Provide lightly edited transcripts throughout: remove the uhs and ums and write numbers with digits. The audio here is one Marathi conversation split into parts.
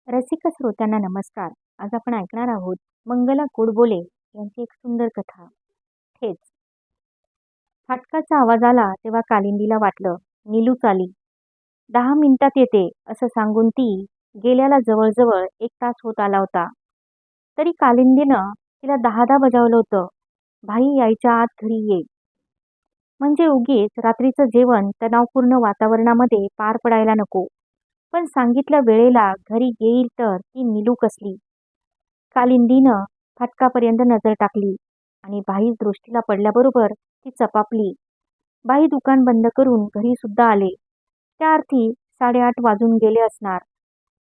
रसिक श्रोत्यांना नमस्कार. आज आपण ऐकणार आहोत मंगला गोडबोले यांची एक सुंदर कथा. ठेच. फाटकाचा आवाज आला तेव्हा कालिंदीला वाटलं नीलूच आली. 10 मिनिटात येते असं सांगून ती गेल्याला जवळजवळ 1 तास होत आला होता. तरी कालिंदीनं तिला 10दा बजावलं होतं. भाई यायच्या आत घरी ये. म्हणजे उगीच रात्रीचं जेवण तणावपूर्ण वातावरणामध्ये पार पडायला नको. पण सांगितल्या वेळेला घरी येईल तर ती नीलू कसली. कालिंदीनं फाटकापर्यंत नजर टाकली आणि बाई दृष्टीला पडल्याबरोबर ती चपापली. बाई दुकान बंद करून घरी सुद्धा आले. त्या अर्थी 8:30 वाजून गेले असणार.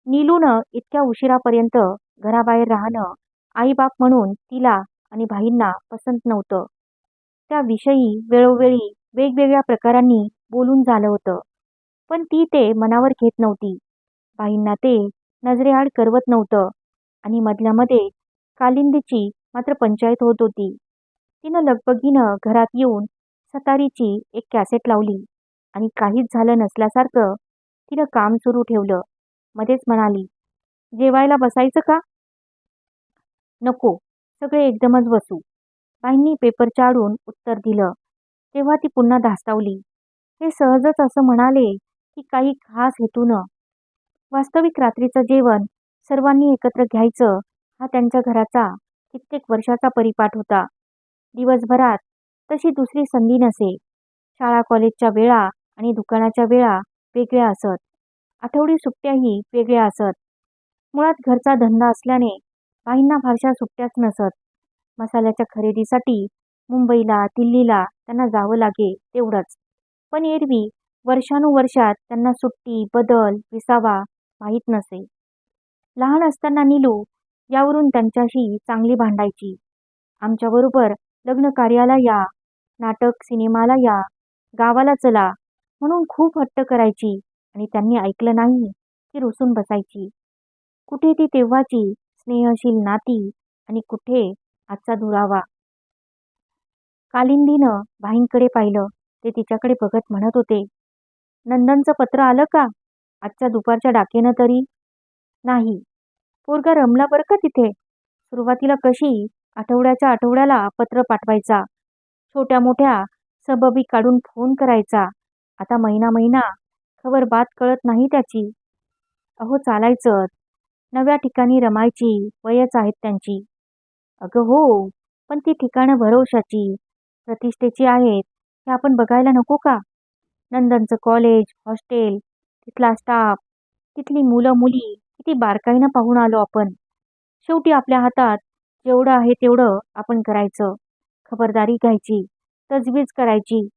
नीलूनं इतक्या उशिरापर्यंत घराबाहेर राहणं आईबाप म्हणून तिला आणि भाईंना पसंत नव्हतं. त्याविषयी वेळोवेळी वेगवेगळ्या प्रकारांनी बोलून झालं होतं. पण ती ते मनावर घेत नव्हती. भाईंना ते नजरेआड करवत नव्हतं आणि मधल्यामध्ये कालिंदीची मात्र पंचायत होत होती. तिनं लगबगीनं घरात येऊन सतारीची एक कॅसेट लावली आणि काहीच झालं नसल्यासारखं तिनं काम सुरू ठेवलं. मध्येच म्हणाली, जेवायला बसायचं का? नको, सगळे एकदमच बसू. बाईंनी पेपर चाळून उत्तर दिलं. तेव्हा ती पुन्हा धास्तावली. हे सहजच असं म्हणाले की काही खास हेतूनं. वास्तविक रात्रीचं जेवण सर्वांनी एकत्र घ्यायचं हा त्यांच्या घराचा कित्येक वर्षाचा परिपाठ होता. दिवसभरात तशी दुसरी संधी नसे. शाळा कॉलेजच्या वेळा आणि दुकानाच्या वेळा वेगळ्या असत. आठवडी सुट्ट्याही वेगळ्या असत. मुळात घरचा धंदा असल्याने बाईंना फारशा सुट्ट्याच नसत. मसाल्याच्या खरेदीसाठी मुंबईला दिल्लीला त्यांना जावं लागे तेवढंच. पण एरवी वर्षानुवर्षात त्यांना सुट्टी बदल विसावा माहीत नसे. लहान असताना नीलू यावरून त्यांच्याशी चांगली भांडायची. आमच्याबरोबर लग्न कार्याला या, नाटक सिनेमाला या, गावाला चला म्हणून खूप हट्ट करायची आणि त्यांनी ऐकलं नाही की रुसून बसायची. कुठे ती तेव्हाची स्नेहशील नाती आणि कुठे आजचा दुरावा. कालिंदीनं भाईंकडे पाहिलं. ते तिच्याकडे बघत म्हणत होते, नंदनचं पत्र आलं का? आजच्या दुपारच्या डाकेनं तरी? नाही. पोरगा रमला बरं का तिथे. सुरुवातीला कशी आठवड्याच्या आठवड्याला पत्र पाठवायचा. छोट्या मोठ्या सबबी काढून फोन करायचा. आता महिना महिना खबर बात कळत नाही त्याची. अहो चालायचंच. नव्या ठिकाणी रमायची वयच आहेत त्यांची. अगं हो, पण ती ठिकाणं भरवशाची, प्रतिष्ठेची आहेत हे आपण बघायला नको का? नंदनचं कॉलेज, हॉस्टेल, तिथला स्टाफ, तिथली मुलं मुली किती बारकाईनं पाहून आलो आपण. शेवटी आपल्या हातात जेवढं आहे तेवढं आपण करायचं. खबरदारी घ्यायची, तजवीज करायची,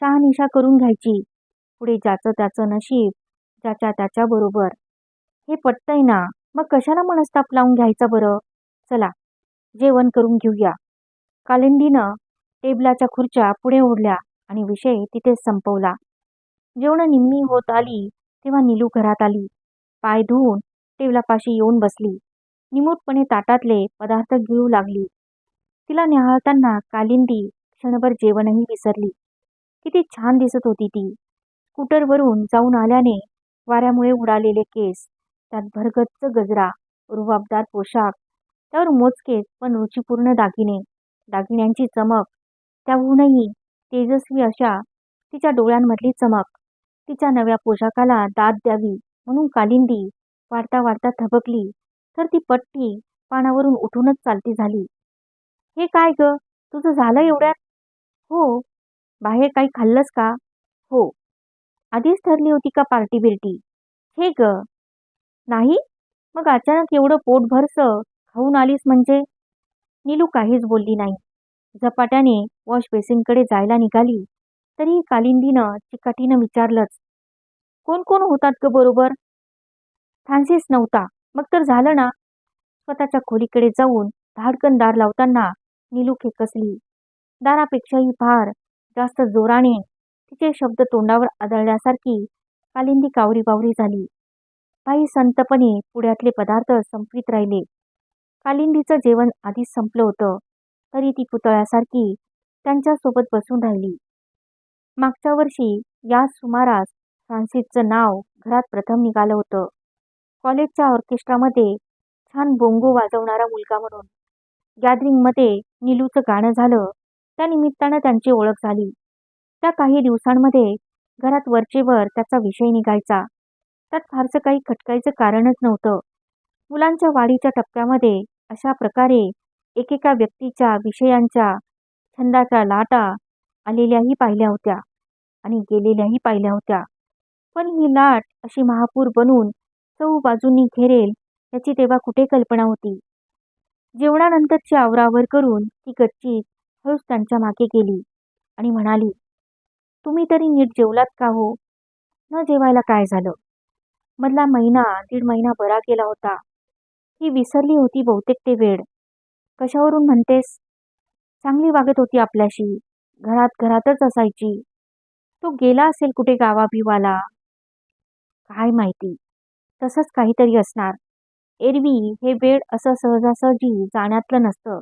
शहानिशा करून घ्यायची. पुढे ज्याचं त्याचं नशीब ज्याच्या त्याच्या बरोबर. हे पटतंय ना, मग कशाला मनस्ताप लावून घ्यायचा बरं? चला, जेवण करून घेऊया. कालिंदीनं टेबलाच्या खुर्च्या पुढे ओढल्या आणि विषय तिथेच संपवला. जेवण निम्मी होत आली तेव्हा नीलू घरात आली. पाय धुवून टेबलापाशी येऊन बसली. निमूटपणे ताटातले पदार्थ गिळू लागली. तिला निहाळताना कालिंदी क्षणभर जेवणही विसरली. किती छान दिसत होती ती. स्कूटरवरून जाऊन आल्याने वाऱ्यामुळे उडालेले केस, त्यात भरगच्च गजरा, रुबाबदार पोशाख, त्यावर मोजकेच पण रुचीपूर्ण दागिने, दागिन्यांची चमक, त्याहूनही तेजस्वी अशा तिच्या डोळ्यांमधली चमक. तिच्या नव्या पोशाखाला दाद द्यावी म्हणून कालिंदी वाढता वाढता थबकली तर ती पट्टी पानावरून उठूनच चालती झाली. हे काय ग, तुझं झालं एवढ्यात? हो. बाहेर काही खाल्लंस का? हो. आधीच ठरली होती का पार्टी बिर्टी? हे ग. नाही? मग अचानक एवढं पोटभरसं खाऊन आलीस म्हणजे? नीलू काहीच बोलली नाही. झपाट्याने वॉश बेसिनकडे जायला निघाली तरीही कालिंदीनं चिकाटीनं विचारलंच, कोण कोण होतात ग बरोबर? फ्रान्सिस नव्हता. मग तर झालं ना. स्वतःच्या खोलीकडे जाऊन धाडकन दार लावताना नीलू खेकसली. दारापेक्षाही फार जास्त जोराने तिचे शब्द तोंडावर आदळल्यासारखी कालिंदी कावरीबावरी झाली. बाई संतपणे पुढ्यातले पदार्थ संपवीत राहिले. कालिंदीचं जेवण आधीच संपलं होतं, तरी ती पुतळ्यासारखी त्यांच्यासोबत बसून राहिली. मागच्या वर्षी याच सुमारास फ्रान्सिसचं नाव घरात प्रथम निघालं होतं. कॉलेजच्या ऑर्केस्ट्रामध्ये छान बोंगो वाजवणारा मुलगा म्हणून. गॅदरिंगमध्ये नीलूचं गाणं झालं. त्या निमित्तानं त्यांची ओळख झाली. त्या काही दिवसांमध्ये घरात वरचेवर त्याचा विषय निघायचा. त्यात फारसं काही खटकायचं कारणच नव्हतं. मुलांच्या वाढीच्या टप्प्यामध्ये अशा प्रकारे एकेका व्यक्तीच्या विषयांच्या छंदाच्या लाटा आलेल्याही पाहिल्या होत्या आणि गेलेल्याही पाहिल्या होत्या. पण ही लाट अशी महापूर बनून चहूबाजूंनी घेरेल याची तेव्हा कुठे कल्पना होती. जेवणानंतरची आवरावर करून ती गच्चीत हळूच त्यांच्या मागे गेली आणि म्हणाली, तुम्ही तरी नीट जेवलात का हो? न जेवायला काय झालं? मधला महिना दीड महिना बरा गेला होता. ही विसरली होती बहुतेक ते वेळ. कशावरून म्हणतेस? चांगली वागत होती आपल्याशी. घरातच असायची. तो गेला असेल कुठे गावाबिवाला. काय माहिती. तसंच काहीतरी असणार. एरवी हे वेळ असं सहजासहजी जाण्यातलं नसतं.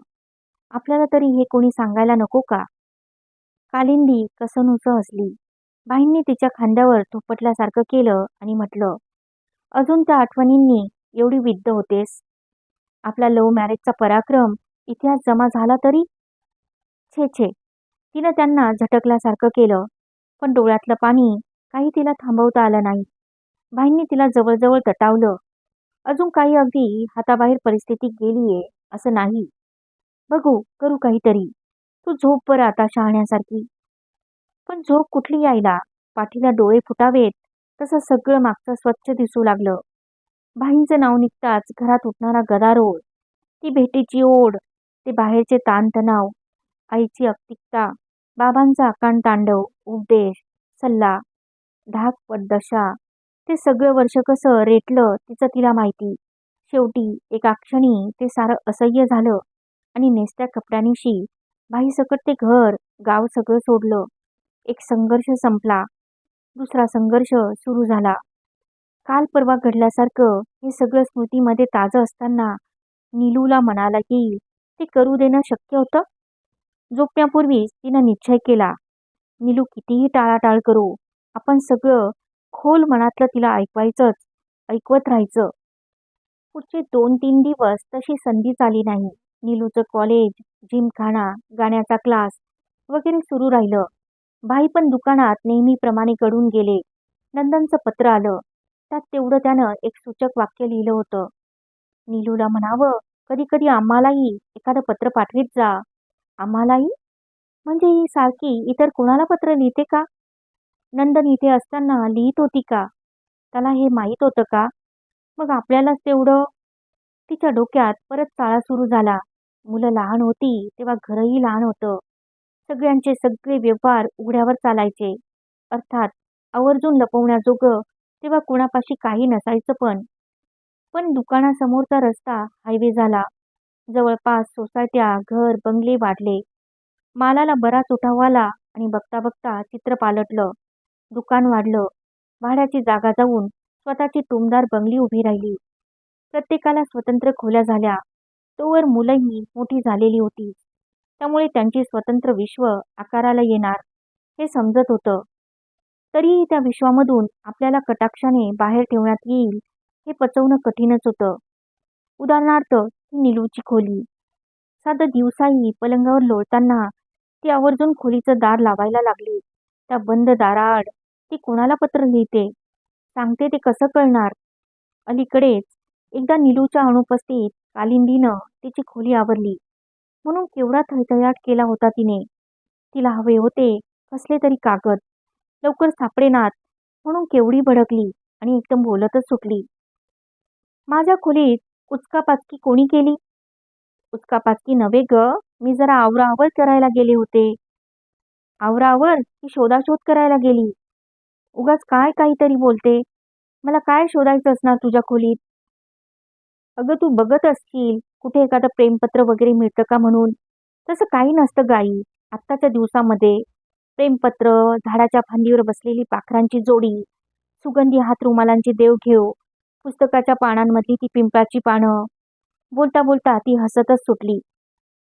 आपल्याला तरी हे कोणी सांगायला नको का? कालिंदी कसनुचं हसली. बाईंनी तिच्या खांद्यावर थोपटल्यासारखं केलं आणि म्हटलं, अजून त्या आठवणींनी एवढी विद्ध होतेस? आपला लव्ह मॅरेजचा पराक्रम इतिहास जमा झाला तरी? छे छे. तिनं त्यांना झटकल्यासारखं केलं. पण डोळ्यातलं पाणी काही तिला थांबवता आलं नाही. बाईंनी तिला जवळजवळ दटावलं. अजून काही अगदी हाताबाहेर परिस्थिती गेलीये असं नाही. बघू, करू काहीतरी. तू झोप बरं आता शहाण्यासारखी. पण झोप कुठली यायला? पाठीला डोळे फुटावेत तसं सगळं मागचं स्वच्छ दिसू लागलं. बाईंचं नाव निघताच घरात उठणारा गदारोळ, ती भेटीची ओढ, ते बाहेरचे ताणतणाव, आईची अक्तिकता, बाबांचा अकांड तांडव, उपदेश, सल्ला, धाक पटदशा, ते सगळं वर्ष कसं रेटलं तिचं तिला माहिती. शेवटी एका क्षणी ते सारं असह्य झालं आणि नेसत्या कपड्यांनीशी बाईसकट ते घर, गाव सगळं सोडलं. एक संघर्ष संपला. दुसरा संघर्ष सुरू झाला. काल परवा घडल्यासारखं हे सगळं स्मृतीमध्ये ताजं असताना नीलूला मनाला येईल ते करू देणं शक्य होतं? झोपण्यापूर्वीच तिनं निश्चय केला, नीलू कितीही टाळाटाळ करू, आपण सगळं खोल मनातलं तिला ऐकवायचंच, ऐकवत राहायचं. पुढचे 2-3 दिवस तशी संधीच आली नाही. नीलूचं कॉलेज, जिमखाना, गाण्याचा क्लास वगैरे सुरू राहिलं. भाई पण दुकानात नेहमीप्रमाणे गडून गेले. नंदनचं पत्र आलं. त्यात तेवढं त्यानं एक सूचक वाक्य लिहिलं होतं. नीलूला म्हणावं, कधी कधी आम्हालाही एखादं पत्र पाठवीत जा. आम्हालाही? म्हणजे ही सारखी इतर कोणाला पत्र लिहिते का? नंदन इथे असताना लिहित होती का? त्याला हे माहीत होतं का? मग आपल्यालाच तेवढं? तिच्या डोक्यात परत चाळा सुरू झाला. मुलं लहान होती तेव्हा घरही लहान होतं. सगळ्यांचे सगळे व्यवहार उघड्यावर चालायचे. अर्थात आवर्जून लपवण्याजोगं तेव्हा कुणापाशी काही नसायचं पण. पण दुकानासमोरचा रस्ता हायवे झाला. जवळपास सोसायट्या, घर, बंगले वाढले. मालाला बराच उठाव आला आणि बघता बघता चित्र पालटलं. दुकान वाढलं. भाड्याची जागा जाऊन स्वतःची टुमदार बंगली उभी राहिली. प्रत्येकाला स्वतंत्र खोल्या झाल्या. तोवर मुलंही मोठी झालेली होती. त्यामुळे त्यांची स्वतंत्र विश्व आकाराला येणार हे समजत होतं. तरीही त्या विश्वामधून आपल्याला कटाक्षाने बाहेर ठेवण्यात येईल हे पचवणं कठीणच होतं. उदाहरणार्थ ही नीलूची खोली. साधं दिवसाही पलंगावर लोळताना ती आवर्जून खोलीचं दार लावायला लागली. त्या बंद दाराआड ती कोणाला पत्र लिहिते, सांगते ते कसं कळणार? अलीकडेच एकदा नीलूच्या अनुपस्थितीत कालिंदीनं तिची खोली आवरली. म्हणून केवढा थैथयाट केला होता तिने. तिला हवे होते कसले तरी कागद. लवकर सापडेनात म्हणून केवढी भडकली आणि एकदम बोलतच सुटली. माझ्या खोलीत उचकापाचकी कोणी केली? उचकापाचकी नव्हे ग, मी जरा आवराआवर करायला गेले होते. आवराआवर की शोधाशोध करायला गेली? उगाच काय काहीतरी बोलते. मला काय शोधायचं असणार तुझ्या खोलीत? अगं तू बघत असशील कुठे एखादं प्रेमपत्र वगैरे मिळतं का म्हणून. तसं काही नसतं गाई. आत्ताच्या दिवसामध्ये प्रेमपत्र, झाडाच्या फांदीवर बसलेली पाखरांची जोडी, सुगंधी हातरुमालांची देवघेव, पुस्तकाच्या पानांमधली ती पिंपळाची पानं. बोलता बोलता ती हसतच सुटली.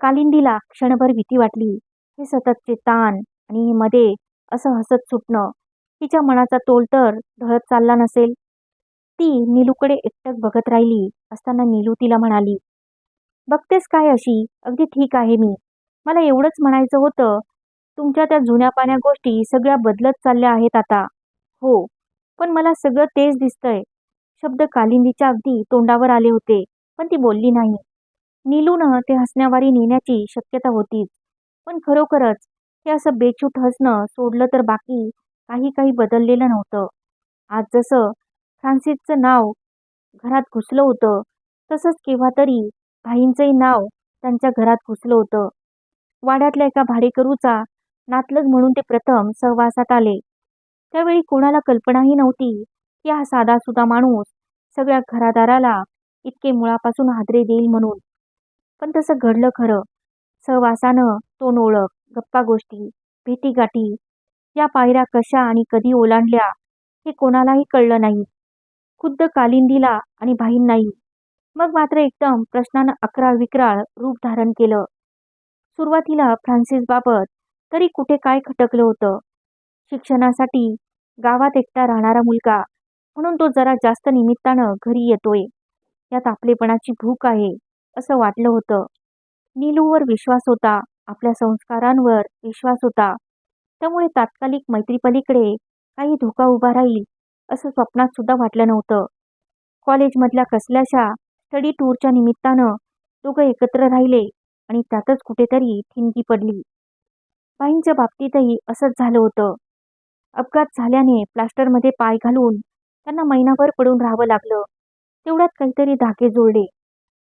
कालिंदीला क्षणभर भीती वाटली. हे सततचे ताण आणि मध्ये असं हसत सुटणं. तिच्या मनाचा तोल तर ढळत चालला नसेल. ती नीलूकडे एकटक बघत राहिली असताना नीलू तिला म्हणाली, बघतेस काय अशी? अगदी ठीक आहे मी. मला एवढंच म्हणायचं होतं, तुमच्या त्या जुन्या पाण्या गोष्टी सगळ्या बदलत चालल्या आहेत आता. हो, पण मला सगळं तेच दिसतंय. शब्द कालिंदीच्या अगदी तोंडावर आले होते, पण ती बोलली नाही. नीलूनं ते हसण्यावारी नेण्याची शक्यता होतीच. पण खरोखरच हे असं बेछूट हसणं सोडलं तर बाकी काही बदललेलं नव्हतं. आज जसं फ्रान्सिसचं नाव घरात घुसलं होतं, तसंच केव्हा तरी भाईंचंही नाव त्यांच्या घरात घुसलं होतं. वाड्यातल्या एका भाडेकरूचा नातलग म्हणून ते प्रथम सहवासात आले. त्यावेळी कोणाला कल्पनाही नव्हती की हा साधासुधा माणूस सगळ्या घरादाराला इतके मुळापासून हादरे देईल म्हणून. पण तसं घडलं खरं. सहवासानं तोंड ओळख, गप्पा गोष्टी, भेटीगाठी या पायऱ्या कशा आणि कधी ओलांडल्या हे कोणालाही कळलं नाही. खुद्द कालिंदीला आणि भाईंनाही. मग मात्र एकदम प्रश्नानं अकराळ विक्राळ रूप धारण केलं. सुरुवातीला फ्रान्सिसबाबत तरी कुठे काय खटकलं होतं. शिक्षणासाठी गावात एकटा राहणारा मुलगा म्हणून तो जरा जास्त निमित्तानं घरी येतोय. यात आपलेपणाची भूक आहे असं वाटलं होतं. नीलूवर विश्वास होता, आपल्या संस्कारांवर विश्वास होता. त्यामुळे तात्कालिक मैत्रीपलीकडे काही धोका उभा राहील असं स्वप्नात सुद्धा वाटलं नव्हतं. कॉलेजमधल्या कसल्याशा स्टडी टूरच्या निमित्तानं दोघं एकत्र राहिले आणि त्यातच कुठेतरी ठिणगी पडली. बाईंच्या बाबतीतही असंच झालं होतं. अपघात झाल्याने प्लास्टरमध्ये पाय घालून त्यांना महिनाभर पडून राहावं लागलं. तेवढ्यात काहीतरी धागे जुळले.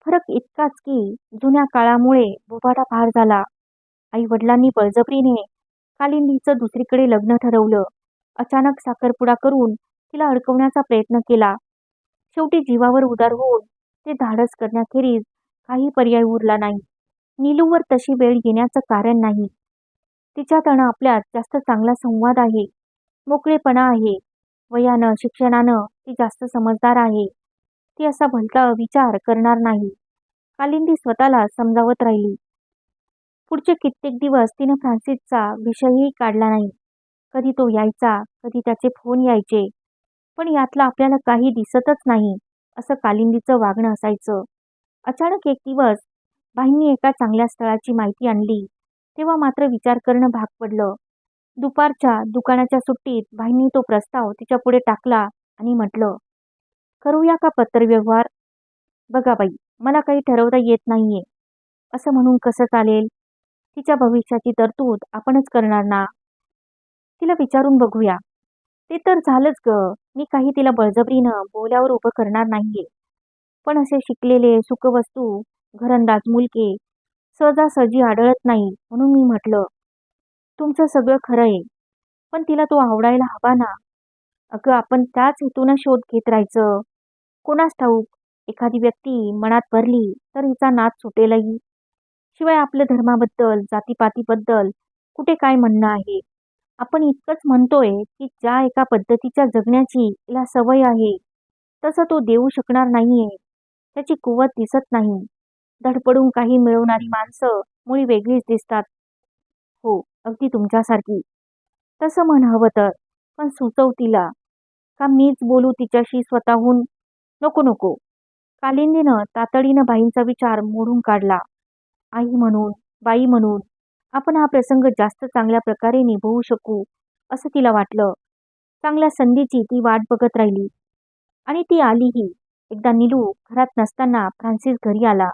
फरक इतकाच की जुन्या काळामुळे बोभाटा फार झाला. आई वडिलांनी बळजबरीने कालिंदीचं दुसरीकडे लग्न ठरवलं. अचानक साखरपुडा करून तिला अडकवण्याचा प्रयत्न केला. शेवटी जीवावर उदार होऊन ते धाडस करण्याखेरीज काही पर्याय उरला नाही. नीलूवर तशी वेळ येण्याचं कारण नाही. तिच्यात आणि आपल्यात जास्त चांगला संवाद आहे, मोकळेपणा आहे. वयानं, शिक्षणानं ती जास्त समजदार आहे. ती असा भलता विचार करणार नाही. कालिंदी स्वतःला समजावत राहिली. पुढचे कित्येक दिवस तिने फ्रान्सिसचा विषयही काढला नाही. कधी तो यायचा, कधी त्याचे फोन यायचे. पण यातलं आपल्याला काही दिसतच नाही असं कालिंदीचं वागणं असायचं. अचानक एक दिवस भाईंनी एका चांगल्या स्थळाची माहिती आणली. तेव्हा मात्र विचार करणं भाग पडलं. दुपारच्या दुकानाच्या सुट्टीत भाईंनी तो प्रस्ताव तिच्यापुढे टाकला आणि म्हटलं, करूया का पत्रव्यवहार? बघा बाई, मला काही ठरवता येत नाहीये. असं म्हणून कसं चालेल? तिच्या भविष्याची तरतूद आपणच करणार ना. तिला विचारून बघूया. ते तर झालंच ग. मी काही तिला बळजबरीनं बोल्यावर उभं करणार नाहीये. पण असे शिकलेले सुखवस्तू घरंदाज मुलगे सहजासहजी आढळत नाही म्हणून मी म्हटलं, तुमचं सगळं खरं आहे. पण तिला तो आवडायला हवा ना. अगं आपण त्याच हेतूनं शोध घेत राहायचं. कोणास ठाऊक एखादी व्यक्ती मनात भरली तर हिचा नाद सुटेलही. शिवाय आपल्या धर्माबद्दल, जातीपातीबद्दल कुठे काय म्हणणं आहे? आपण इतकंच म्हणतोय की ज्या एका पद्धतीच्या जगण्याची तिला सवय आहे, तसं तो देऊ शकणार नाहीये. त्याची कुवत दिसत नाही. धडपडून काही मिळवणारी माणसं मुळी वेगळीच दिसतात. हो, अगदी तुमच्यासारखी. तसं म्हण हवं तर. पण सुचव तिला. का मीच बोलू तिच्याशी स्वतःहून? नको नको. कालिंदीनं तातडीनं बाईंचा विचार मोडून काढला. आई म्हणून, बाई म्हणून आपण हा प्रसंग जास्त चांगल्या प्रकारे निभवू शकू असं तिला वाटलं. चांगल्या संधीची ती वाट बघत राहिली. आणि ती आलीही. एकदा नीलू घरात नसताना फ्रान्सिस घरी आला.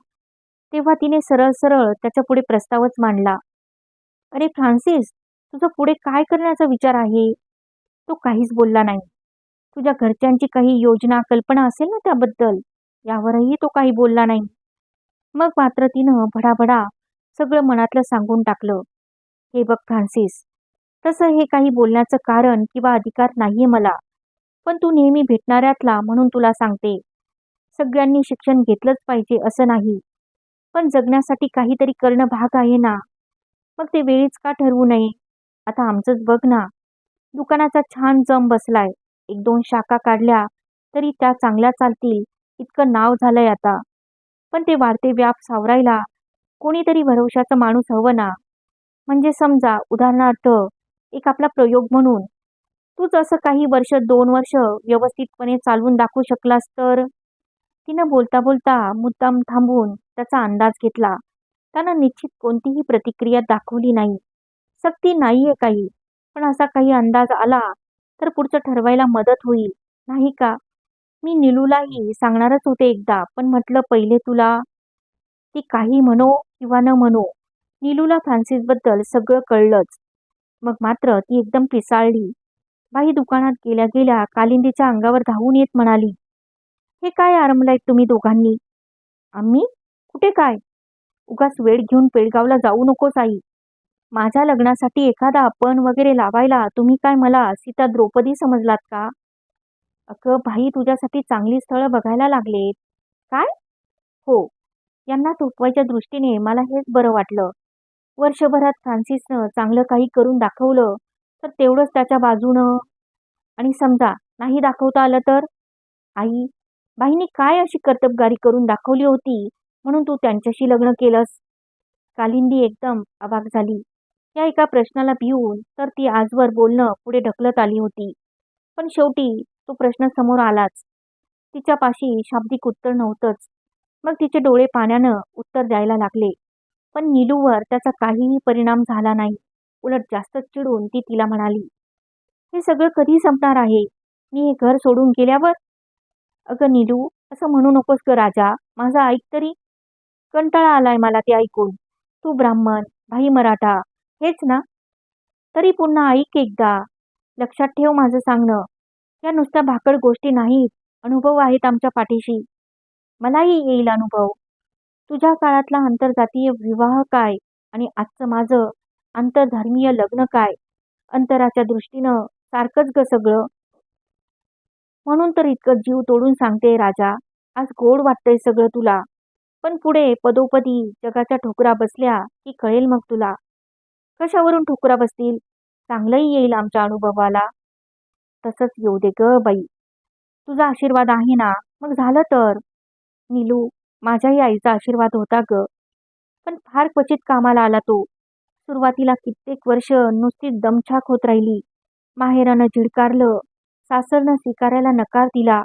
तेव्हा तिने सरळ सरळ त्याच्यापुढे प्रस्तावच मांडला. अरे फ्रान्सिस, तुझं पुढे काय करण्याचा विचार आहे? तो काहीच बोलला नाही. तुझ्या घरच्यांची काही योजना, कल्पना असेल ना त्याबद्दल, यावरही तो काही बोलला नाही. मग मात्र तिनं भडाभडा सगळं मनातलं सांगून टाकलं. हे बघ फ्रान्सिस, तसं हे काही बोलण्याचं कारण किंवा अधिकार नाहीये मला. पण तू नेहमी भेटणाऱ्यातला म्हणून तुला सांगते. सगळ्यांनी शिक्षण घेतलंच पाहिजे असं नाही. पण जगण्यासाठी काहीतरी करणं भाग आहे ना. मग ते वेळीच का ठरवू नये? आता आमचंच बघ ना. दुकानाचा छान जम बसलाय. 1-2 शाखा काढल्या तरी त्या चांगल्या चालतील इतकं नाव झालंय आता. पण ते वाढते व्याप सावरायला कोणीतरी भरवशाचा माणूस हवं ना. म्हणजे समजा उदाहरणार्थ एक आपला प्रयोग म्हणून तूच असं काही वर्ष 2 वर्ष व्यवस्थितपणे चालवून दाखवू शकलास तर. तिनं बोलता बोलता मुद्दाम थांबून त्याचा अंदाज घेतला. त्यानं निश्चित कोणतीही प्रतिक्रिया दाखवली नाही. सक्ती नाहीये काही, पण असा काही अंदाज आला तर पुढचं ठरवायला मदत होईल, नाही का? मी नीलूलाही सांगणारच होते एकदा, पण म्हटलं पहिले तुला. ती काही म्हणो किंवा न म्हणो, नीलूला फ्रान्सिसबद्दल सगळं कळलंच. मग मात्र ती एकदम पिसाळली. बाई दुकानात गेल्या गेल्या कालिंदीच्या अंगावर धावून येत म्हणाली, हे काय आरंभलायत तुम्ही दोघांनी? आम्ही? कुठे काय? उगाच वेळ घेऊन पेडगावला जाऊ नकोस आई. माझ्या लग्नासाठी एखादा पण वगैरे लावायला तुम्ही काय मला सीता द्रौपदी समजलात का? अगं भाई, तुझ्यासाठी चांगली स्थळं बघायला लागलेत. काय? हो. यांना थोपवायच्या दृष्टीने मला हेच बरं वाटलं. वर्षभरात फ्रान्सिसनं चांगलं काही करून दाखवलं तर तेवढंच त्याच्या बाजूनं. आणि समजा नाही दाखवता आलं तर? आई, बाईंनी काय अशी कर्तबगारी करून दाखवली होती म्हणून तू त्यांच्याशी लग्न केलंस? कालिंदी एकदम अवाक झाली. या एका प्रश्नाला भिवून तर ती आजवर बोलणं पुढे ढकलत आली होती. पण शेवटी तो प्रश्न समोर आलाच. तिच्यापाशी शाब्दिक उत्तर नव्हतंच. मग तिचे डोळे पाण्यानं उत्तर द्यायला लागले. पण नीलूवर त्याचा काहीही परिणाम झाला नाही. उलट जास्तच चिडून ती तिला म्हणाली, हे सगळं कधी संपणार आहे? मी हे घर सोडून गेल्यावर? अगं नीलू, असं म्हणू नकोस ग राजा. माझा ऐक तरी. कंटाळा आलाय मला ते ऐकून. तू ब्राह्मण, भाई मराठा, हेच ना? तरी पुन्हा ऐक एकदा. लक्षात ठेव माझं सांगणं. या नुसत्या भाकड गोष्टी नाहीत, अनुभव आहेत आमच्या पाठीशी. मलाही येईल अनुभव. तुझ्या काळातला आंतरजातीय विवाह काय आणि आजचं माझं आंतरधर्मीय लग्न काय? अंतराच्या दृष्टीनं सारखंच ग सगळं. म्हणून तर इतकं जीव तोडून सांगते राजा. आज गोड वाटतंय सगळं तुला, पण पुढे पदोपदी जगाच्या ठोकरा बसल्या की कळेल मग तुला. कशावरून ठोकरा बसतील? चांगलंही येईल आमच्या अनुभवाला. तसंच येऊ दे ग बाई. तुझा आशीर्वाद आहे ना, मग झालं तर. नीलू, माझ्याही आईचा आशीर्वाद होता ग, पण फार क्वचित कामाला आला तो. सुरुवातीला कित्येक वर्ष नुसतीच दमछाक होत राहिली. माहेरानं झिडकारलं, सासरनं स्वीकारायला नकार दिला.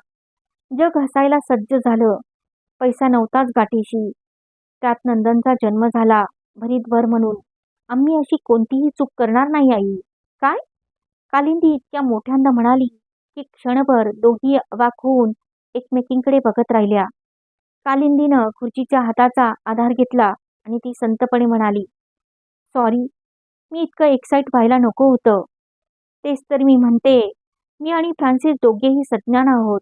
जग हसायला सज्ज झालं. पैसा नव्हताच गाठीशी. त्यात नंदनचा जन्म झाला भरीत भर म्हणून. आम्ही अशी कोणतीही चूक करणार नाही आई. काय? कालिंदी इतक्या मोठ्यांदा म्हणाली की क्षणभर दोघी अवाक होऊन एकमेकींकडे बघत राहिल्या. कालिंदीनं खुर्चीच्या हाताचा आधार घेतला आणि ती संतपणे म्हणाली, सॉरी, मी इतकं एक्साईट व्हायला नको होतं. तेच तर मी म्हणते. मी आणि फ्रान्सिस दोघेही सज्ञान आहोत.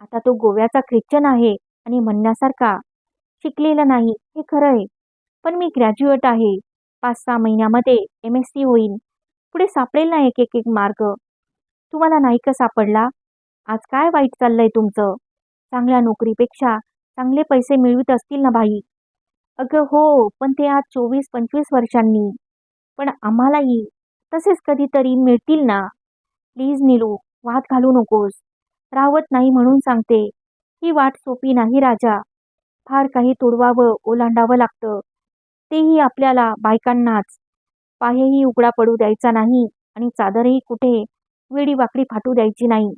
आता तो गोव्याचा ख्रिश्चन आहे आणि म्हणण्यासारखा. शिकलेला नाही हे खरं आहे, पण मी ग्रॅज्युएट आहे. 5-6 महिन्यामध्ये MSc होईल. पुढे सापडेल ना एक एक एक मार्ग. तुम्हाला नाही का सापडला? आज काय वाईट चाललंय तुमचं? चांगल्या नोकरीपेक्षा चांगले पैसे मिळवित असतील ना भाई? अगं हो, पण ते आज 24-25 वर्षांनी. पण आम्हालाही तसेच कधीतरी मिळतील ना. प्लीज नीलू, वाद घालू नकोस. राहवत नाही म्हणून सांगते. ही वाट सोपी नाही राजा. फार काही तोडवावं ओलांडावं लागतं. तेही आपल्याला बायकांनाच. पायही उघडा पडू द्यायचा नाही आणि चादरही कुठे वेडी वाकडी फाटू द्यायची नाही.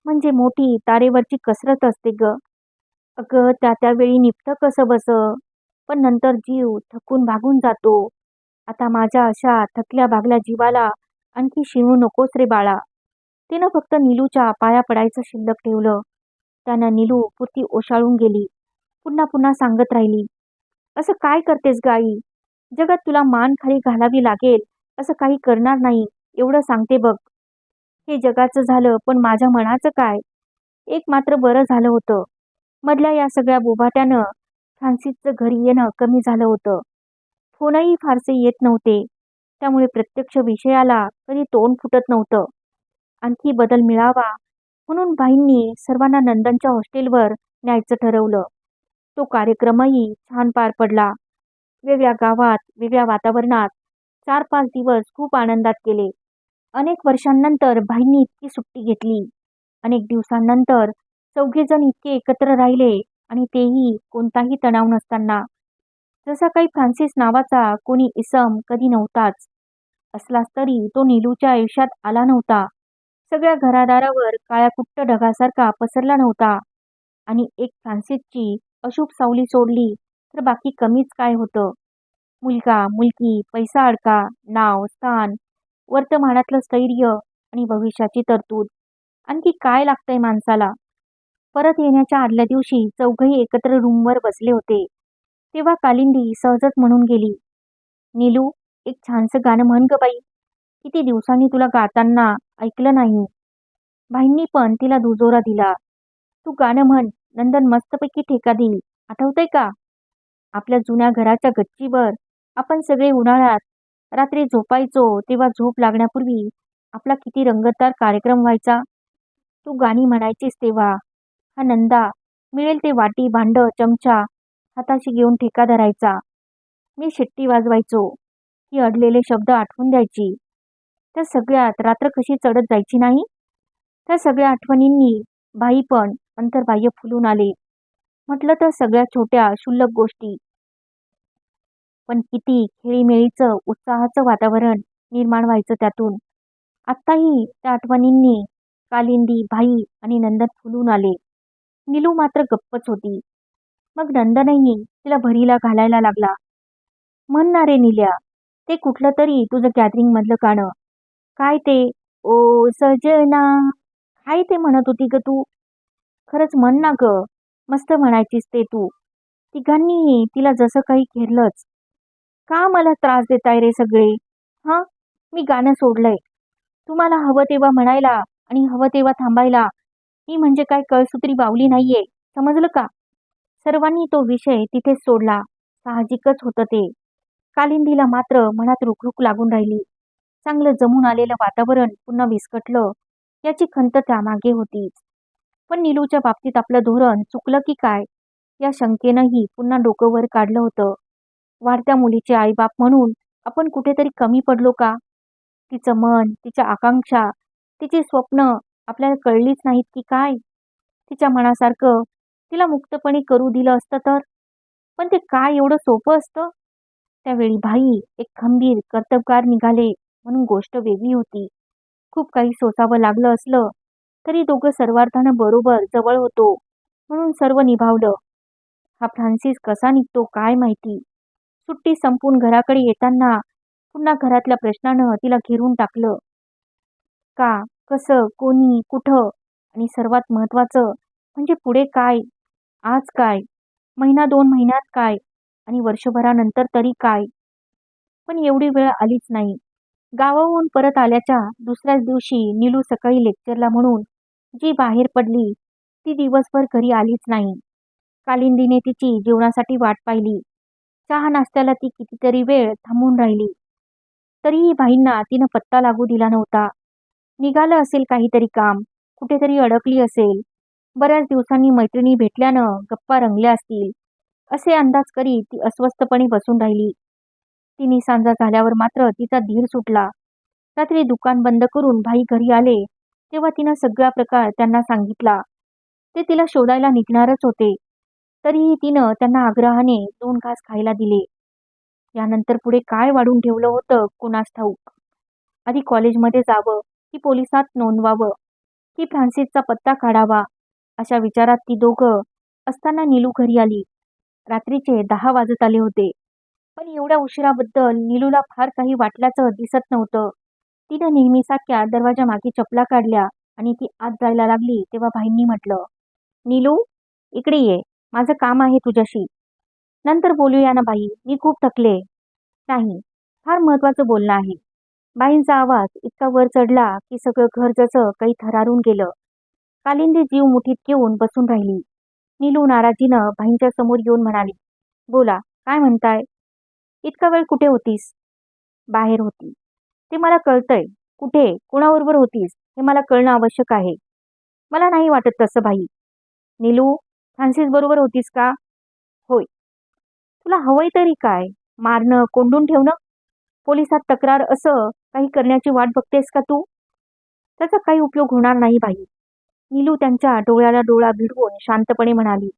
म्हणजे मोठी तारेवरची कसरत असते ग. अगं त्या वेळी निपटं कसं बस, पण नंतर जीव थकून भागून जातो. आता माझ्या अशा थकल्या भागल्या जीवाला आणखी शिणू नकोस रे बाळा. तिनं फक्त नीलूच्या पाया पडायचं शिल्लक ठेवलं. त्यानं नीलू पुरती ओशाळून गेली. पुन्हा पुन्हा सांगत राहिली, असं काय करतेस ग आई? जगात तुला मान खाली घालावी लागेल असं काही करणार नाही, एवढं सांगते बघ. हे जगाचं झालं, पण माझ्या मनाचं काय? एक मात्र बरं झालं होतं. मधल्या या सगळ्या बोभाट्यानं फ्रान्सिसचं घरी येणं कमी झालं होतं. फोनही फारसे येत नव्हते. त्यामुळे प्रत्यक्ष विषयाला कधी तोंड फुटत नव्हतं. आणखी बदल मिळावा म्हणून भाईंनी सर्वांना नंदनच्या हॉस्टेलवर न्यायचं ठरवलं. तो कार्यक्रमही छान पार पडला. वेगळ्या गावात, वेगळ्या वातावरणात 4-5 दिवस खूप आनंदात गेले. अनेक वर्षांनंतर भाईंनी इतकी सुट्टी घेतली. अनेक दिवसांनंतर चौघेजण इतके एकत्र राहिले आणि तेही कोणताही तणाव नसताना. जसा काही फ्रान्सिस नावाचा कोणी इसम कधी नव्हताच. असलाच तरी तो नीलूच्या आयुष्यात आला नव्हता. सगळ्या घरादारावर काळ्या कुट्ट ढगासारखा पसरला नव्हता. आणि एक फ्रान्सिसची अशुभ सावली सोडली तर बाकी कमीच काय होतं. मुलगा, मुलगी, पैसा अडका, नाव, स्थान, वर्तमानातलं स्थैर्य आणि भविष्याची तरतूद. आणखी काय लागतंय माणसाला? परत येण्याच्या आदल्या दिवशी चौघही एकत्र रूमवर बसले होते. तेव्हा कालिंदी सहजच म्हणून गेली, नीलू, एक छानसं गाणं म्हण ग बाई. किती दिवसांनी तुला गाताना ऐकलं नाही. भाईंनी पण तिला दुजोरा दिला. तू गाणं म्हण, नंदन मस्तपैकी ठेका देईल. आठवतंय का? आपल्या जुन्या घराच्या गच्चीवर आपण सगळे उन्हाळ्यात रात्री झोपायचो तेव्हा झोप लागण्यापूर्वी आपला किती रंगतदार कार्यक्रम व्हायचा. तू गाणी म्हणायचीस तेव्हा हा नंदा मिळेल ते वाटी भांड चमचा हाताशी घेऊन ठेका धरायचा. मी शिट्टी वाजवायचो. ती अडलेले शब्द आठवून द्यायची. त्या सगळ्यात रात्र कशी चढत जायची नाही. त्या सगळ्या आठवणींनी भाई पण अंतर्बाह्य फुलून आले. म्हटलं तर सगळ्या छोट्या क्षुल्लक गोष्टी, पण किती खेळीमेळीचं उत्साहाचं वातावरण निर्माण व्हायचं त्यातून. आत्ताही त्या आठवणींनी कालिंदी, भाई आणि नंदन फुलून आले. नीलू मात्र गप्पच होती. मग नंदनही तिला भरीला घालायला लागला. म्हण ना रे नील्या, ते कुठलं तरी तुझं गॅदरिंग मधलं गाणं. काय ते, ओ सजना, काय ते म्हणत होती ग तू? खरंच म्हण ना ग. मस्त म्हणायचीस ते तू. तिघांनीही तिला जसं काही घेरलंच. का मला त्रास देताय रे सगळे? हा, मी गाणं सोडलंय. तुम्हाला हवं तेव्हा म्हणायला आणि हवं तेव्हा थांबायला. मी म्हणजे काय कळसूत्री बावली नाहीये, समजलं का? सर्वांनी तो विषय तिथेच सोडला. साहजिकच होतं ते. कालिंदीला मात्र मनात रुखरुख लागून राहिली. चांगलं जमून आलेलं वातावरण पुन्हा विस्कटलं याची खंत त्यामागे होतीच. पण नीलूच्या बाबतीत आपलं धोरण चुकलं की काय या शंकेनंही पुन्हा डोकं वर काढलं होतं. वाढत्या मुलीचे आईबाप म्हणून आपण कुठेतरी कमी पडलो का? तिचं मन, तिच्या आकांक्षा, तिची स्वप्न आपल्याला कळलीच नाहीत की काय? तिच्या मनासारखं तिला मुक्तपणे करू दिलं असतं तर? पण ते काय एवढं सोपं असतं? त्यावेळी भाई एक खंबीर कर्तबगार निघाले म्हणून गोष्ट वेगळी होती. खूप काही सोसावं लागलं असलं तरी दोघं सर्वार्थानं बरोबर जवळ होतो म्हणून सर्व निभावलं. हा फ्रान्सिस कसा निघतो काय माहिती. सुट्टी संपून घराकडे येताना पुन्हा घरातल्या प्रश्नानं तिला घेरून टाकलं. का, कसं, कोणी, कुठं आणि सर्वात महत्वाचं म्हणजे पुढे काय? आज काय? महिना 2 महिन्यात काय? आणि वर्षभरानंतर तरी काय? पण एवढी वेळ आलीच नाही. गावाहून परत आल्याच्या दुसऱ्याच दिवशी नीलू सकाळी लेक्चरला म्हणून जी बाहेर पडली ती दिवसभर घरी आलीच नाही. कालिंदीने तिची जेवणासाठी वाट पाहिली. चहा नाश्त्याला ती कितीतरी वेळ थांबून राहिली. तरीही भाईंना तिनं पत्ता लागू दिला नव्हता. निघालं असेल काहीतरी काम, कुठेतरी अडकली असेल, बऱ्याच दिवसांनी मैत्रिणी भेटल्यानं गप्पा रंगल्या असतील, असे अंदाज करीत ती अस्वस्थपणे बसून राहिली. तिन्ही सांजा झाल्यावर मात्र तिचा धीर सुटला. रात्री दुकान बंद करून भाई घरी आले तेव्हा तिनं सगळा प्रकार त्यांना सांगितला. ते तिला शोधायला निघणारच होते. तरीही तिनं त्यांना आग्रहाने 2 घास खायला दिले. यानंतर पुढे काय वाढून ठेवलं होतं कुणास ठाऊक. आधी कॉलेजमध्ये जावं की पोलिसात नोंदवावं की फ्रान्सिसचा पत्ता काढावा अशा विचारात ती दोघं असताना नीलू घरी आली. रात्रीचे 10 वाजत आले होते. पण एवढ्या उशिराबद्दल नीलूला फार काही वाटल्याचं दिसत नव्हतं. तिनं नेहमीसारख्या दरवाजा मागे चपला काढल्या आणि ती आत जायला लागली तेव्हा भाईंनी म्हटलं, नीलू, इकडे ये. माझं काम आहे तुझ्याशी. नंतर बोलूया ना बाई, मी खूप थकले. नाही, फार महत्वाचं बोलणं आहे. बाईंचा आवाज इतका वर चढला की सगळं घर जसं काही थरारून गेलं. कालिंदी जीव मुठीत घेऊन बसून राहिली. नीलू नाराजीनं बाईंच्या समोर येऊन म्हणाली, बोला, काय म्हणताय? इतका वेळ कुठे होतीस? बाहेर होती. ते मला कळतंय. कुठे, कुणाबरोबर होतीस हे मला कळणं आवश्यक आहे. मला नाही वाटत तसं भाई. नीलू, फ्रान्सिस बरोबर होतीस का? होय. तुला हवंय तरी काय? मारणं, कोंडून ठेवणं, पोलिसात तक्रार असं काही करण्याची वाट बघतेस का तू? त्याचा काही उपयोग होणार नाही बाई. नीलू त्यांच्या डोळ्याला डोळा भिडवून शांतपणे म्हणाली.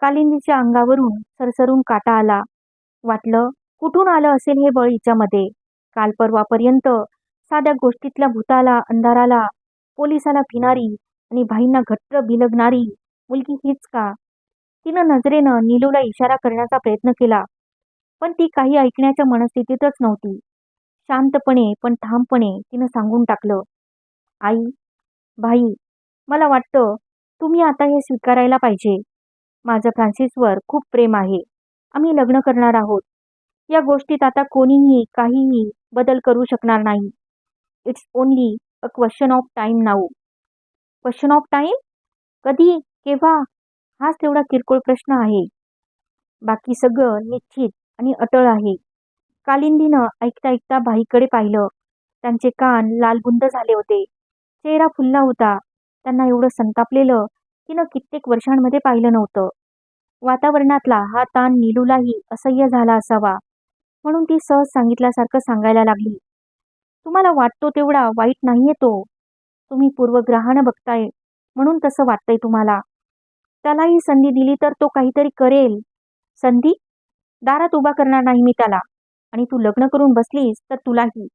कालिंदीच्या अंगावरून सरसरून काटा आला. वाटलं कुठून आलं असेल हे बळ हिच्यामध्ये. काल परवापर्यंत साध्या गोष्टीतल्या भूताला, अंधाराला, पोलिसाला भिणारी आणि भाईंना घट्ट बिलगणारी मुलगी हीच का? तिनं नजरेनं नीलूला इशारा करण्याचा प्रयत्न केला, पण ती काही ऐकण्याच्या मनस्थितीतच नव्हती. शांतपणे पण ठामपणे तिनं सांगून टाकलं, आई, भाई, मला वाटतं तुम्ही आता हे स्वीकारायला पाहिजे. माझं फ्रान्सिसवर खूप प्रेम आहे. आम्ही लग्न करणार आहोत. या गोष्टीत आता कोणीही काहीही बदल करू शकणार नाही. It's only a question of time now. Question of time? कधी? केव्हा? हाच तेवढा किरकोळ प्रश्न आहे. बाकी सगळं निश्चित आणि अटळ आहे. कालिंदीनं ऐकता ऐकता भाईकडे पाहिलं. त्यांचे कान लालबुंद झाले होते. चेहरा फुलला होता. त्यांना एवढं संतापलेलं तिनं कित्येक वर्षांमध्ये पाहिलं नव्हतं. वातावरणातला हा ताण नीलूलाही असह्य झाला असावा, म्हणून ती सहज सांगितल्यासारखं सांगायला लागली. तुम्हाला वाटतो तेवढा वाईट नाहीये तो. तुम्ही पूर्वग्रहानं बघताय म्हणून तसं वाटतंय तुम्हाला. त्यालाही संधी दिली तर तो काहीतरी करेल. संधी? दारात उभा करणार नाही मी त्याला. आणि तू लग्न करून बसलीस तर तुलाही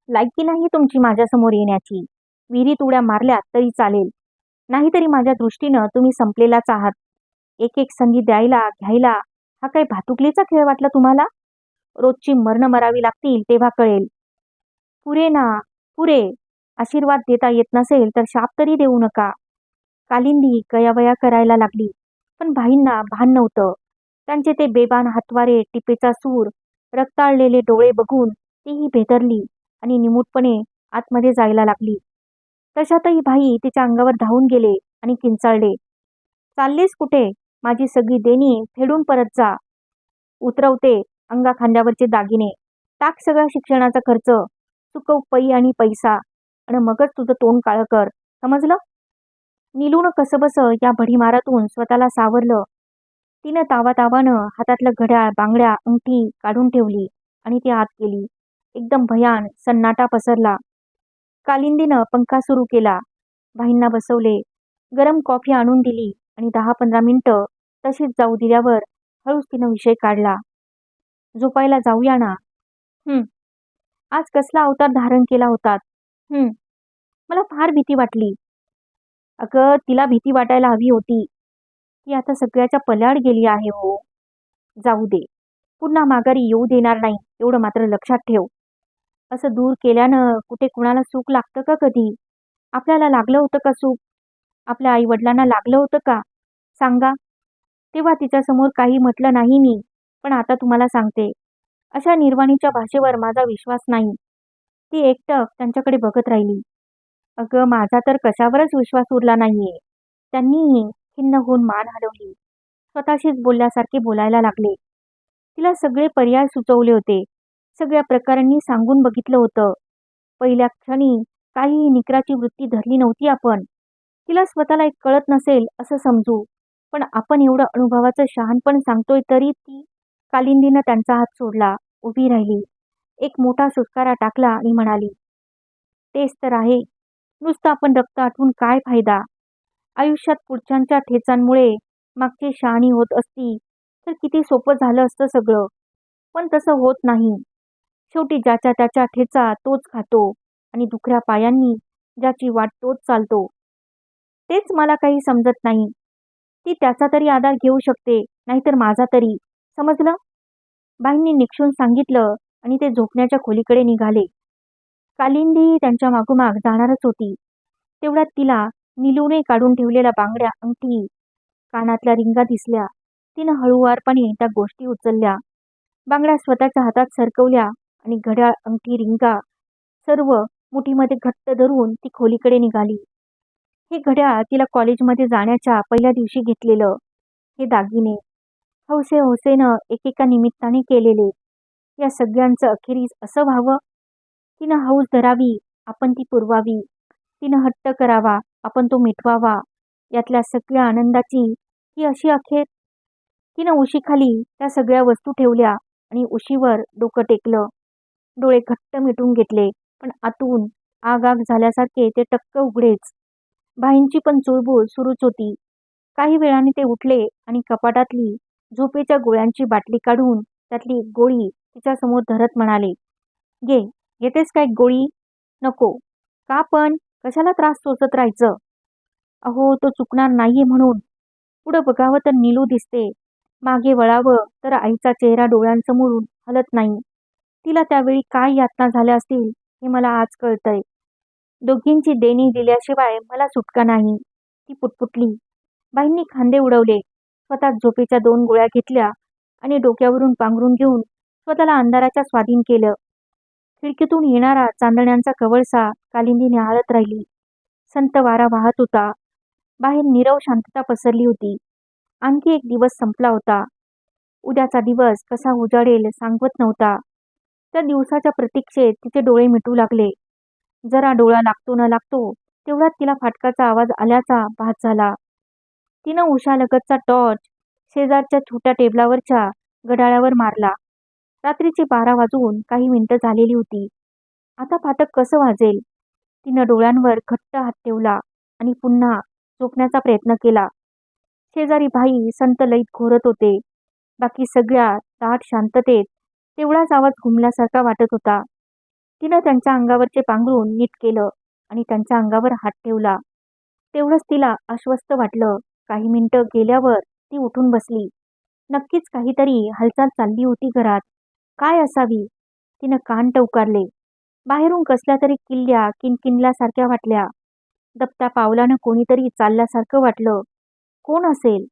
लायकी नाही तुमची माझ्यासमोर येण्याची. विहिरीत उड्या मारल्या तरी चालेल. नाहीतरी माझ्या दृष्टीनं तुम्ही संपलेलाच आहात. एक एक संधी द्यायला घ्यायला हा काही भातुकलीचा खेळ वाटला तुम्हाला? रोजची मरणं मरावी लागतील तेव्हा कळेल. पुरे ना, पुरे. आशीर्वाद देता येत नसेल तर शाप तरी देऊ नका. कालिंदी कयावया करायला लागली, पण भाईंना भान नव्हतं. त्यांचे ते बेभान हातवारे, टिपेचा सूर, रक्ताळलेले डोळे बघून तीही भेदरली आणि निमूटपणे आतमध्ये जायला लागली. तशातही भाई तिच्या अंगावर धावून गेले आणि किंचाळले, चाललीस कुठे? माझी सगळी देणी फेडून परत जा. उतरवते अंगा खांद्यावरचे दागिने. टाक सगळा शिक्षणाचा खर्च. चुकव पै आणि पैसा आणि मगच तुझं तोंड काळं कर. समजलं? नीलूनं कसंबसं या भडीमारातून स्वतःला सावरलं. तिनं तावातावानं हातातलं घड्याळ, बांगड्या, अंगठी काढून ठेवली आणि ती आत गेली. एकदम भयान सन्नाटा पसरला. कालिंदीनं पंखा सुरू केला. भाईंना बसवले. गरम कॉफी आणून दिली आणि 10-15 मिनिटं तशीच जाऊ दिल्यावर हळूच तिनं विषय काढला. झोपायला जाऊया ना? आज कसला अवतार धारण केला होतात? मला फार भीती वाटली. अगं, तिला भीती वाटायला हवी होती. ती आता सगळ्याच्या पल्याड गेली आहे हो. जाऊ दे. पुन्हा माघारी येऊ देणार नाही एवढं मात्र लक्षात ठेव. असं दूर केल्यानं कुठे कुणाला सुख लागतं का कधी? आपल्याला लागलं होतं का सुख? आपल्या आईवडिलांना लागलं होतं का? सांगा. तेव्हा तिच्यासमोर काही म्हटलं नाही मी, पण आता तुम्हाला सांगते. अशा निर्वाणीच्या भाषेवर माझा विश्वास नाही. ती एकटक त्यांच्याकडे बघत राहिली. अगं, माझा तर कशावरच विश्वास उरला नाहीये. त्यांनीही खिन्न होऊन मान हलवली. स्वतःशीच बोलल्यासारखे बोलायला लागले. तिला सगळे पर्याय सुचवले होते. सगळ्या प्रकारांनी सांगून बघितलं होतं. पहिल्या क्षणी काहीही निकराची वृत्ती धरली नव्हती आपण. तिला स्वतःला एक कळत नसेल असं समजू, पण आपण एवढं अनुभवाचं शहाणपण सांगतोय तरी ती. कालिंदीनं त्यांचा हात सोडला. उभी राहिली. एक मोठा सुस्कारा टाकला आणि म्हणाली, तेच तर आहे. नुसतं आपण रक्त आटवून काय फायदा? आयुष्यात पुढच्यांच्या ठेचांमुळे मागची शहाणी होत असती तर किती सोपं झालं असतं सगळं. पण तसं होत नाही. शेवटी ज्याच्या त्याच्या ठेचा तोच खातो आणि दुखऱ्या पायांनी ज्याची वाट तोच चालतो. तेच मला काही समजत नाही. ती त्याचा तरी आधार घेऊ शकते, नाहीतर माझा तरी. समजलं? बाईंनी निक्षून सांगितलं आणि ते झोपण्याच्या खोलीकडे निघाले. कालिंदी त्यांच्या मागोमाग जाणारच होती. तेवढ्यात तिला नीलूने काढून ठेवलेल्या बांगड्या, अंगठी, कानातल्या रिंगा दिसल्या. तिनं हळूवारपणे त्या गोष्टी उचलल्या. बांगड्या स्वतःच्या हातात सरकवल्या आणि घड्याळ, अंगठी, रिंगा सर्व मुठीमध्ये घट्ट धरून ती खोलीकडे निघाली. हे घड्याळ तिला कॉलेजमध्ये जाण्याच्या पहिल्या दिवशी घेतलेलं. हे दागिने हौसेनं एकेका निमित्ताने केलेले. या सगळ्यांचं अखेरीस असं व्हावं. तिनं हौस धरावी, आपण ती पुरवावी. तिनं हट्ट करावा, आपण तो मिटवावा. यातल्या सगळ्या आनंदाची ही अशी अखेर. तिनं उशीखाली त्या सगळ्या वस्तू ठेवल्या आणि उशीवर डोकं टेकलं. डोळे घट्ट मिटून घेतले, पण आतून आग आग झाल्यासारखे ते टक्क उघडेच. भाईंची पण चुळबुळ सुरूच होती. काही वेळाने ते उठले आणि कपाटातली झोपेच्या गोळ्यांची बाटली काढून त्यातली एक गोळी तिच्यासमोर धरत म्हणाले, घे, घेतेस काय गोळी? नको. का पण? कशाला त्रास सोसत राहायचं? अहो, तो चुकणार नाहीये म्हणून. पुढं बघावं तर नीलू दिसते. मागे वळावं तर आईचा चेहरा डोळ्यांसमोरून हलत नाही. तिला त्यावेळी काय यातना झाल्या असतील हे मला आज कळतंय. दोघींची देणी दिल्याशिवाय मला सुटका नाही, ती पुटपुटली. बाईंनी खांदे उडवले. स्वतः झोपेच्या 2 गोळ्या घेतल्या आणि डोक्यावरून पांघरून घेऊन स्वतःला अंधाराच्या स्वाधीन केलं. खिडकीतून येणारा चांदण्यांचा कवळसा कालिंदी निहाळत राहिली. संत वारा वाहत होता. बाहेर नीरव शांतता पसरली होती. आणखी एक दिवस संपला होता. उद्याचा दिवस कसा उजाडेल सांगवत नव्हता. त्या दिवसाच्या प्रतीक्षेत तिचे डोळे मिटू लागले. जरा डोळा लागतो न लागतो तेवढ्यात तिला फाटकाचा आवाज आल्याचा भास झाला. तिनं उशालगतचा टॉर्च शेजारच्या छोट्या टेबलावरच्या घड्याळावर मारला. रात्रीची 12 वाजून काही मिनिटं झालेली होती. आता फाटक कसं वाजेल? तिनं डोळ्यांवर घट्ट हात ठेवला आणि पुन्हा झोपण्याचा प्रयत्न केला. शेजारी भाई संत लईत घोरत होते. बाकी सगळ्या दाट शांततेत तेवढाच आवाज घुमल्यासारखा वाटत होता. तिनं त्यांच्या अंगावरचे पांघरून नीट केलं आणि त्यांच्या अंगावर हात ठेवला. तेवढंच तिला अस्वस्थ वाटलं. काही मिनिटं गेल्यावर ती उठून बसली. नक्कीच काहीतरी हालचाल चालली होती घरात. काय असावी? तिनं कान टवकारले. बाहेरून कसल्या तरी किल्ल्या किणकिणल्यासारख्या वाटल्या. दबत्या पावलानं कोणीतरी चालल्यासारखं वाटलं. कोण असेल?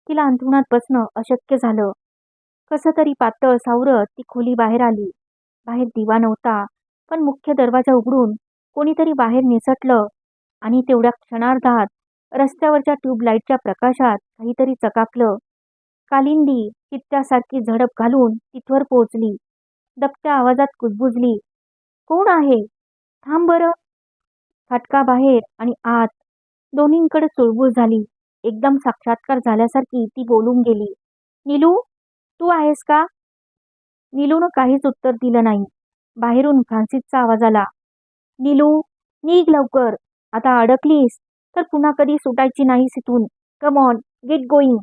तिला अंथरुणात बसणं अशक्य झालं. कसं तरी पातळ सावरत ती खोली बाहेर आली. बाहेर दिवा नव्हता, पण मुख्य दरवाजा उघडून कोणीतरी बाहेर निसटलं आणि तेवढ्या क्षणार्धात रस्त्यावरच्या ट्यूबलाईटच्या प्रकाशात काहीतरी चकाकलं. कालिंदी चित्त्यासारखी झडप घालून तिथवर पोहोचली. दबत्या आवाजात कुजबुजली. कोण आहे? थांब बरं. फाटका बाहेर आणि आत दोन्हींकडे चुळबुळ झाली. एकदम साक्षात्कार झाल्यासारखी ती बोलून गेली. नीलू, तू आहेस का? नीलूनं काहीच उत्तर दिलं नाही. बाहेरून फ्रान्सिसचा आवाज आला. नीलू, निघ लवकर. आता अडकलीस तर पुन्हा कधी सुटायची नाहीस इथून. Come on, get going.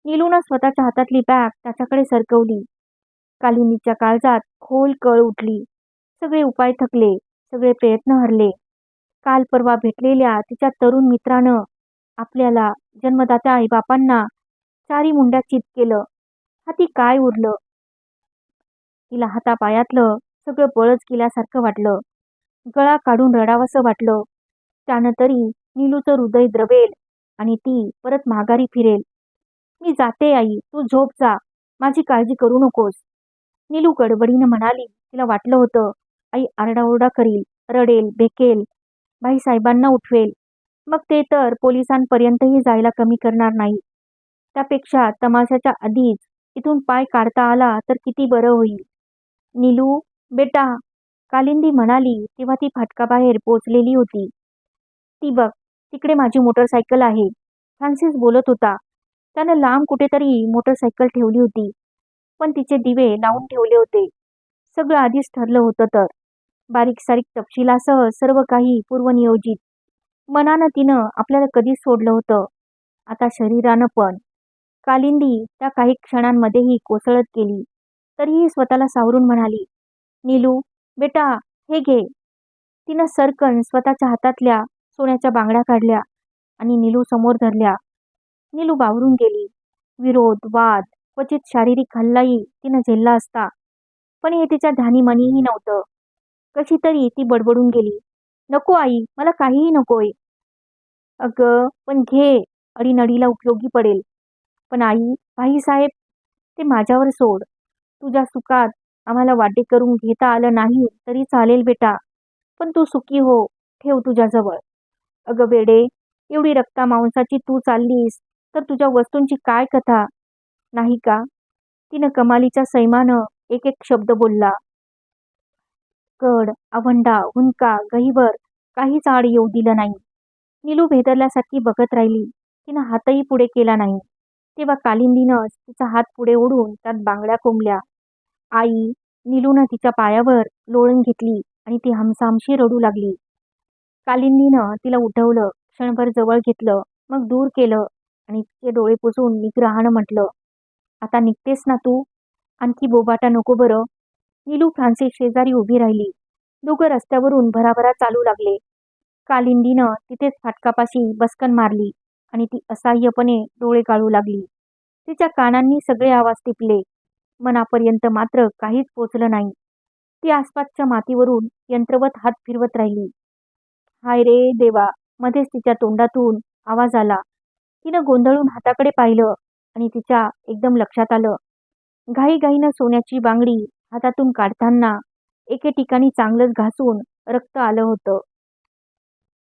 नीलूनं स्वतःच्या हातातली बॅग त्याच्याकडे सरकवली. कालिंदीच्या काळजात खोल कळ उठली. सगळे उपाय थकले, सगळे प्रयत्न हरले. काल परवा भेटलेल्या तिच्या तरुण मित्रानं आपल्याला, जन्मदात्या आईबापांना, चारी मुंड्या चित केलं. हाती काय उरलं? तिला हातापायातलं सगळं बळच केल्यासारखं वाटलं. गळा काढून रडावंसं वाटलं. त्यानं तरी नीलूचं हृदय द्रवेल आणि ती परत माघारी फिरेल. मी जाते आई, तू झोप जा. माझी काळजी करू नकोस. नीलू गडबडीनं म्हणाली. तिला वाटलं होतं आई आरडाओरडा करील, रडेल, भेकेल, भाईसाहेबांना उठवेल. मग ते तर पोलिसांपर्यंतही जायला कमी करणार नाही. त्यापेक्षा तमाशाच्या आधीच इथून पाय काढता आला तर किती बरं होईल. नीलू, बेटा, कालिंदी म्हणाली तेव्हा ती फाटकाबाहेर पोचलेली होती. ती बघ, तिकडे माझी मोटरसायकल आहे. फ्रान्सिस बोलत होता. त्यानं लांब कुठेतरी मोटरसायकल ठेवली होती, पण तिचे दिवे लावून ठेवले होते. सगळं आधीच ठरलं होतं तर. बारीक सारीक तपशिलासह सर्व काही पूर्वनियोजित. मनानं तिनं आपल्याला कधीच सोडलं होतं, आता शरीरानं पण. कालिंदी त्या काही क्षणांमध्येही कोसळत गेली. तरीही स्वतःला सावरून म्हणाली. नीलू, बेटा, हे घे. तिनं सरकन स्वतःच्या हातातल्या सोन्याच्या बांगड्या काढल्या आणि नीलू समोर धरल्या. नीलू बावरून गेली. विरोध, वाद, क्वचित शारीरिक हल्लाही तिनं झेलला असता, पण हे तिच्या ध्यानीमनीही नव्हतं. कशी तरी ती बडबडून गेली. नको आई, मला काहीही नकोय. अगं पण घे, अडीनडीला उपयोगी पडेल. पण आई, भाईसाहेब, ते माझ्यावर सोड. तुझ्या सुखात आम्हाला वाटे करून घेता आलं नाही तरी चालेल बेटा, पण तू सुखी हो. ठेव तुझ्याजवळ. अगं वेडे, एवढी रक्ता मांसाची तू चाललीस तर तुझ्या वस्तूंची काय कथा, नाही का? तिनं कमालीच्या सैमानं एक एक शब्द बोलला. कड, आवंडा, हुंदका, गहिवर काहीच आड येऊ दिलं नाही. नीलू भेदरल्यासारखी बघत राहिली. तिनं हातही पुढे केला नाही. तेव्हा कालिंदीनंच तिचा हात पुढे ओढून त्यात बांगड्या कोंबल्या. आई, नीलूनं तिच्या पायावर लोळण घेतली आणि ती हमसामशी रडू लागली. कालिंदीनं तिला उठवलं, क्षणभर जवळ घेतलं, मग दूर केलं आणि तिचे डोळे पुसून निग्रहानं म्हटलं. आता निघतेस ना तू? आणखी बोबाटा नको बरं. नीलू फ्रान्सिस शेजारी उभी राहिली. दोघं रस्त्यावरून भराभरा चालू लागले. कालिंदीनं तिथेच फाटकापाशी बसकन मारली आणि ती असहाय्यपणे डोळे गाळू लागली. तिच्या कानांनी सगळे आवाज टिपले. मनापर्यंत मात्र काहीच पोचलं नाही. ती आसपासच्या मातीवरून यंत्रवत हात फिरवत राहिली. हाय रे देवा! मध्येच तिच्या तोंडातून आवाज आला. तिनं गोंधळून हाताकडे पाहिलं आणि तिच्या एकदम लक्षात आलं. घाईघाईनं सोन्याची बांगडी हातातून काढताना एके ठिकाणी चांगलंच घासून रक्त आलं होतं.